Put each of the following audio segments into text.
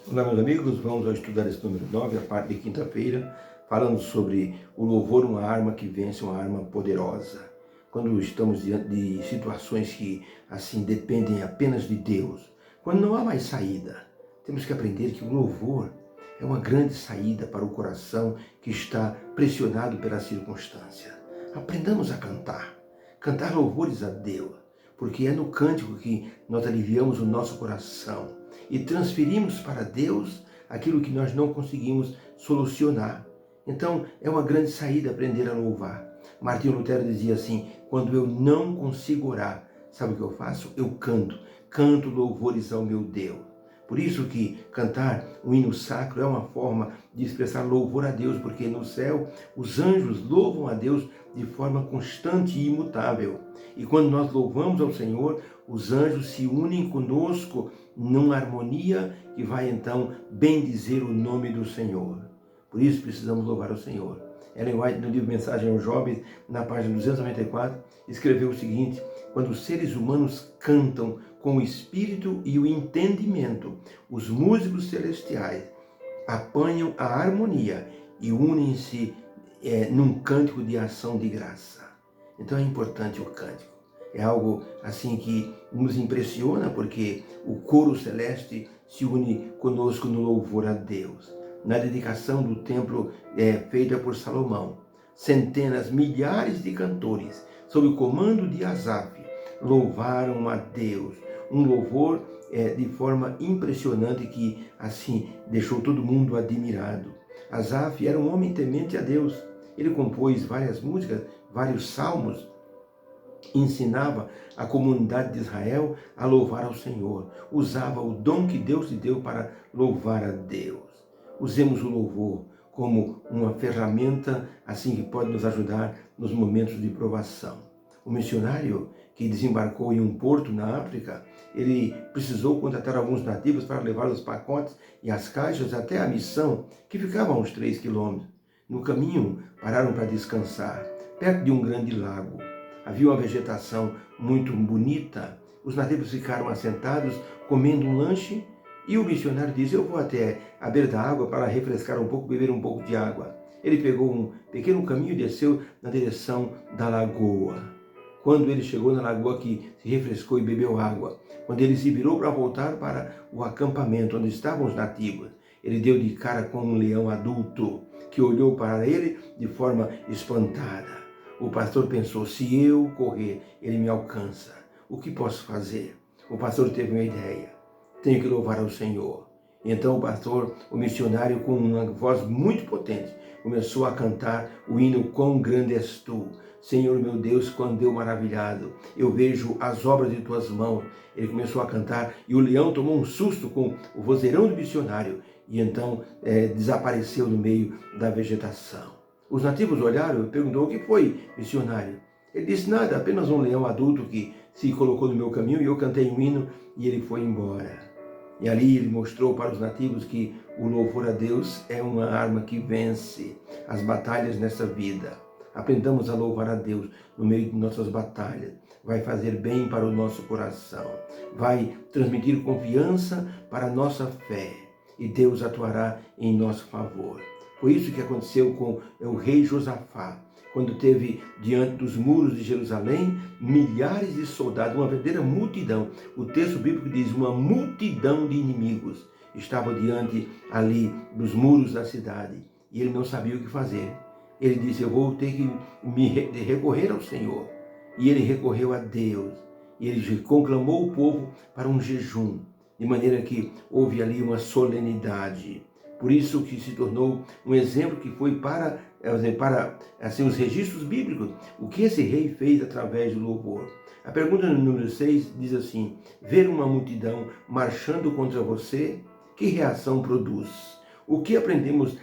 Olá, meus amigos, vamos estudar esse número 9, a parte de quinta-feira, falando sobre o louvor, uma arma que vence, uma arma poderosa. Quando estamos diante de situações que, assim, dependem apenas de Deus, quando não há mais saída, temos que aprender que o louvor é uma grande saída para o coração que está pressionado pela circunstância. Aprendamos a cantar louvores a Deus, porque é no cântico que nós aliviamos o nosso coração e transferimos para Deus aquilo que nós não conseguimos solucionar. Então, é uma grande saída aprender a louvar. Martinho Lutero dizia assim: quando eu não consigo orar, sabe o que eu faço? Eu canto louvores ao meu Deus. Por isso que cantar o hino sacro é uma forma de expressar louvor a Deus, porque no céu os anjos louvam a Deus de forma constante e imutável. E quando nós louvamos ao Senhor, os anjos se unem conosco numa harmonia que vai então bendizer o nome do Senhor. Por isso precisamos louvar o Senhor. Ellen White, no livro Mensagem aos Jovens, na página 294, escreveu o seguinte: quando os seres humanos cantam com o espírito e o entendimento, os músicos celestiais apanham a harmonia e unem-se num cântico de ação de graça. Então é importante o cântico. É algo assim que nos impressiona, porque o coro celeste se une conosco no louvor a Deus. Na dedicação do templo feita por Salomão, centenas, milhares de cantores, sob o comando de Asaf, louvaram a Deus. Um louvor de forma impressionante que, assim, deixou todo mundo admirado. Asaf era um homem temente a Deus. Ele compôs várias músicas, vários salmos, ensinava a comunidade de Israel a louvar ao Senhor. Usava o dom que Deus lhe deu para louvar a Deus. Usemos o louvor como uma ferramenta assim que pode nos ajudar nos momentos de provação. O missionário que desembarcou em um porto na África, ele precisou contratar alguns nativos para levar os pacotes e as caixas até a missão, que ficava a uns 3 quilômetros. No caminho, pararam para descansar, perto de um grande lago. Havia uma vegetação muito bonita. Os nativos ficaram assentados, comendo um lanche, e o missionário disse: eu vou até a beira da água para refrescar um pouco, beber um pouco de água. Ele pegou um pequeno caminho e desceu na direção da lagoa. Quando ele chegou na lagoa, que se refrescou e bebeu água, quando ele se virou para voltar para o acampamento onde estavam os nativos, ele deu de cara com um leão adulto, que olhou para ele de forma espantada. O pastor pensou: se eu correr, ele me alcança. O que posso fazer? O pastor teve uma ideia: tenho que louvar ao Senhor. Então o pastor, o missionário, com uma voz muito potente, começou a cantar o hino Quão Grande És Tu. Senhor meu Deus, quando eu maravilhado, eu vejo as obras de tuas mãos. Ele começou a cantar e o leão tomou um susto com o vozeirão do missionário e então desapareceu no meio da vegetação. Os nativos olharam e perguntou: o que foi, missionário? Ele disse: nada, apenas um leão adulto que se colocou no meu caminho e eu cantei um hino e ele foi embora. E ali ele mostrou para os nativos que o louvor a Deus é uma arma que vence as batalhas nessa vida. Aprendamos a louvar a Deus no meio de nossas batalhas. Vai fazer bem para o nosso coração. Vai transmitir confiança para a nossa fé. E Deus atuará em nosso favor. Foi isso que aconteceu com o rei Josafá, quando teve diante dos muros de Jerusalém milhares de soldados, uma verdadeira multidão. O texto bíblico diz: uma multidão de inimigos estava diante ali dos muros da cidade. E ele não sabia o que fazer. Ele disse: eu vou ter que me recorrer ao Senhor. E ele recorreu a Deus. E ele conclamou o povo para um jejum, de maneira que houve ali uma solenidade. Por isso que se tornou um exemplo que foi para assim, os registros bíblicos, o que esse rei fez através do louvor. A pergunta número 6 diz assim: ver uma multidão marchando contra você, que reação produz? O que aprendemos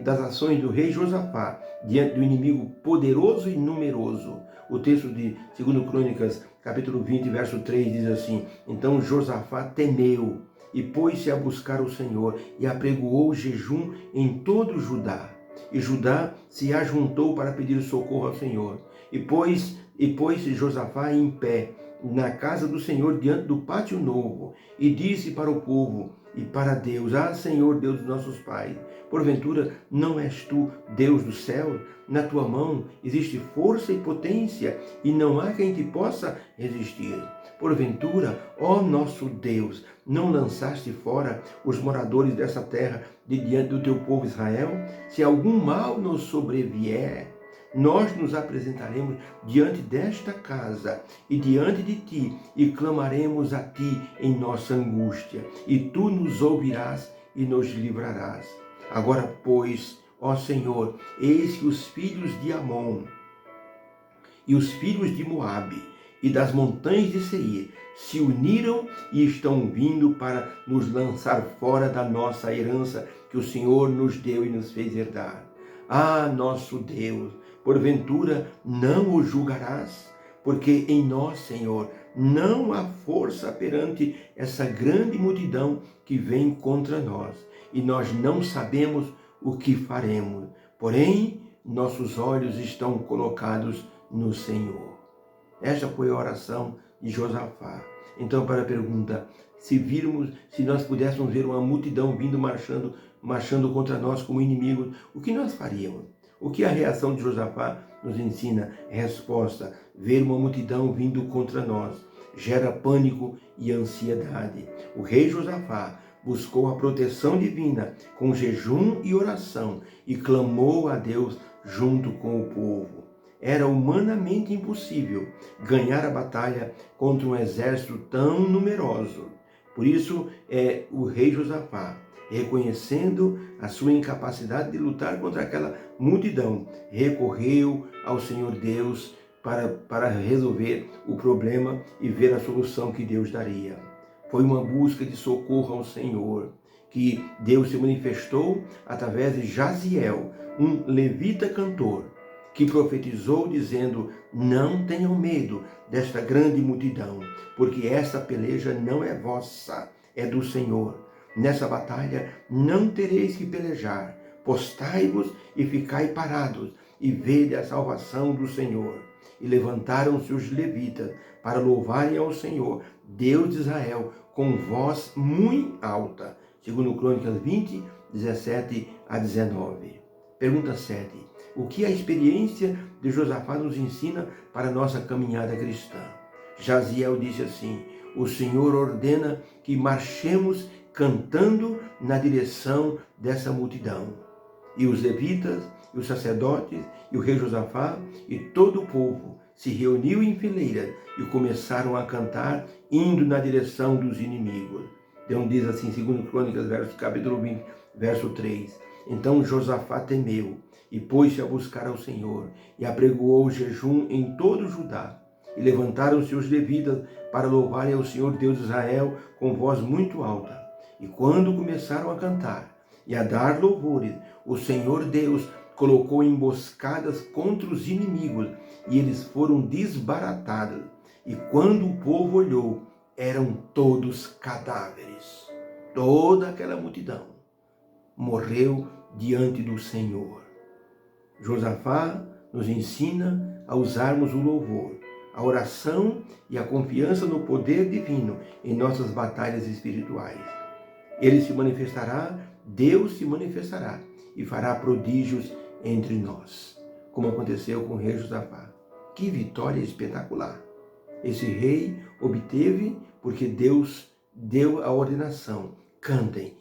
das ações do rei Josafá diante do inimigo poderoso e numeroso? O texto de 2 Crônicas, capítulo 20, verso 3, diz assim: então Josafá temeu e pôs-se a buscar o Senhor e apregoou jejum em todo Judá. E Judá se ajuntou para pedir socorro ao Senhor. E pôs-se Josafá em pé na casa do Senhor, diante do pátio novo, e disse para o povo e para Deus: Ah, Senhor, Deus dos nossos pais, porventura não és tu Deus do céu? Na tua mão existe força e potência, e não há quem te possa resistir. Porventura, ó nosso Deus, não lançaste fora os moradores dessa terra de diante do teu povo Israel? Se algum mal nos sobrevier, nós nos apresentaremos diante desta casa e diante de ti e clamaremos a ti em nossa angústia, e tu nos ouvirás e nos livrarás. Agora, pois, ó Senhor, eis que os filhos de Amon e os filhos de Moabe e das montanhas de Seir se uniram e estão vindo para nos lançar fora da nossa herança que o Senhor nos deu e nos fez herdar. Ah, nosso Deus, porventura não o julgarás? Porque em nós, Senhor, não há força perante essa grande multidão que vem contra nós, e nós não sabemos o que faremos. Porém, nossos olhos estão colocados no Senhor. Esta foi a oração de Josafá. Então, para a pergunta, se nós pudéssemos ver uma multidão vindo marchando contra nós como inimigos, o que nós faríamos? O que a reação de Josafá nos ensina? Resposta: ver uma multidão vindo contra nós gera pânico e ansiedade. O rei Josafá buscou a proteção divina com jejum e oração e clamou a Deus junto com o povo. Era humanamente impossível ganhar a batalha contra um exército tão numeroso. Por isso, o rei Josafá, reconhecendo a sua incapacidade de lutar contra aquela multidão, recorreu ao Senhor Deus para resolver o problema e ver a solução que Deus daria. Foi uma busca de socorro ao Senhor, que Deus se manifestou através de Jaziel, um levita cantor, que profetizou dizendo: não tenham medo desta grande multidão, porque esta peleja não é vossa, é do Senhor. Nessa batalha não tereis que pelejar, postai-vos e ficai parados, e vede a salvação do Senhor. E levantaram-se os levitas para louvarem ao Senhor, Deus de Israel, com voz muito alta. Segundo Crônicas 20, 17 a 19. Pergunta 7. O que a experiência de Josafá nos ensina para a nossa caminhada cristã? Jaziel disse assim: o Senhor ordena que marchemos cantando na direção dessa multidão. E os levitas, e os sacerdotes, e o rei Josafá, e todo o povo se reuniu em fileira e começaram a cantar, indo na direção dos inimigos. Então diz assim, segundo Crônicas, capítulo 20, verso 3. Então Josafá temeu e pôs-se a buscar ao Senhor, e apregoou o jejum em todo Judá. E levantaram-se os levitas para louvarem ao Senhor Deus de Israel com voz muito alta. E quando começaram a cantar e a dar louvores, o Senhor Deus colocou emboscadas contra os inimigos, e eles foram desbaratados. E quando o povo olhou, eram todos cadáveres. Toda aquela multidão morreu diante do Senhor. Josafá nos ensina a usarmos o louvor, a oração e a confiança no poder divino em nossas batalhas espirituais. Ele se manifestará, Deus se manifestará e fará prodígios entre nós, como aconteceu com o rei Josafá. Que vitória espetacular! Esse rei obteve porque Deus deu a ordenação: cantem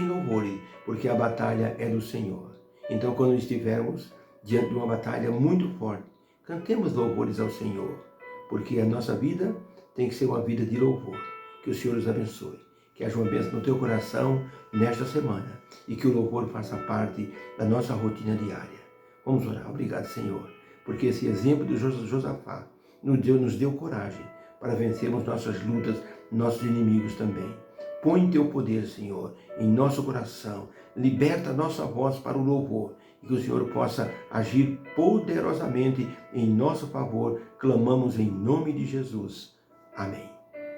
louvores, porque a batalha é do Senhor. Então, quando estivermos diante de uma batalha muito forte, cantemos louvores ao Senhor, porque a nossa vida tem que ser uma vida de louvor. Que o Senhor os abençoe. Que haja uma bênção no teu coração nesta semana e que o louvor faça parte da nossa rotina diária. Vamos orar. Obrigado, Senhor, porque esse exemplo de Josafá nos deu coragem para vencermos nossas lutas, nossos inimigos também. Põe teu poder, Senhor, em nosso coração. Liberta nossa voz para o louvor e que o Senhor possa agir poderosamente em nosso favor. Clamamos em nome de Jesus. Amém.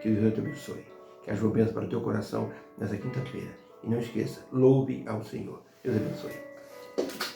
Que Deus te abençoe. Que haja uma bênção para o teu coração nessa quinta-feira. E não esqueça, louve ao Senhor. Deus abençoe.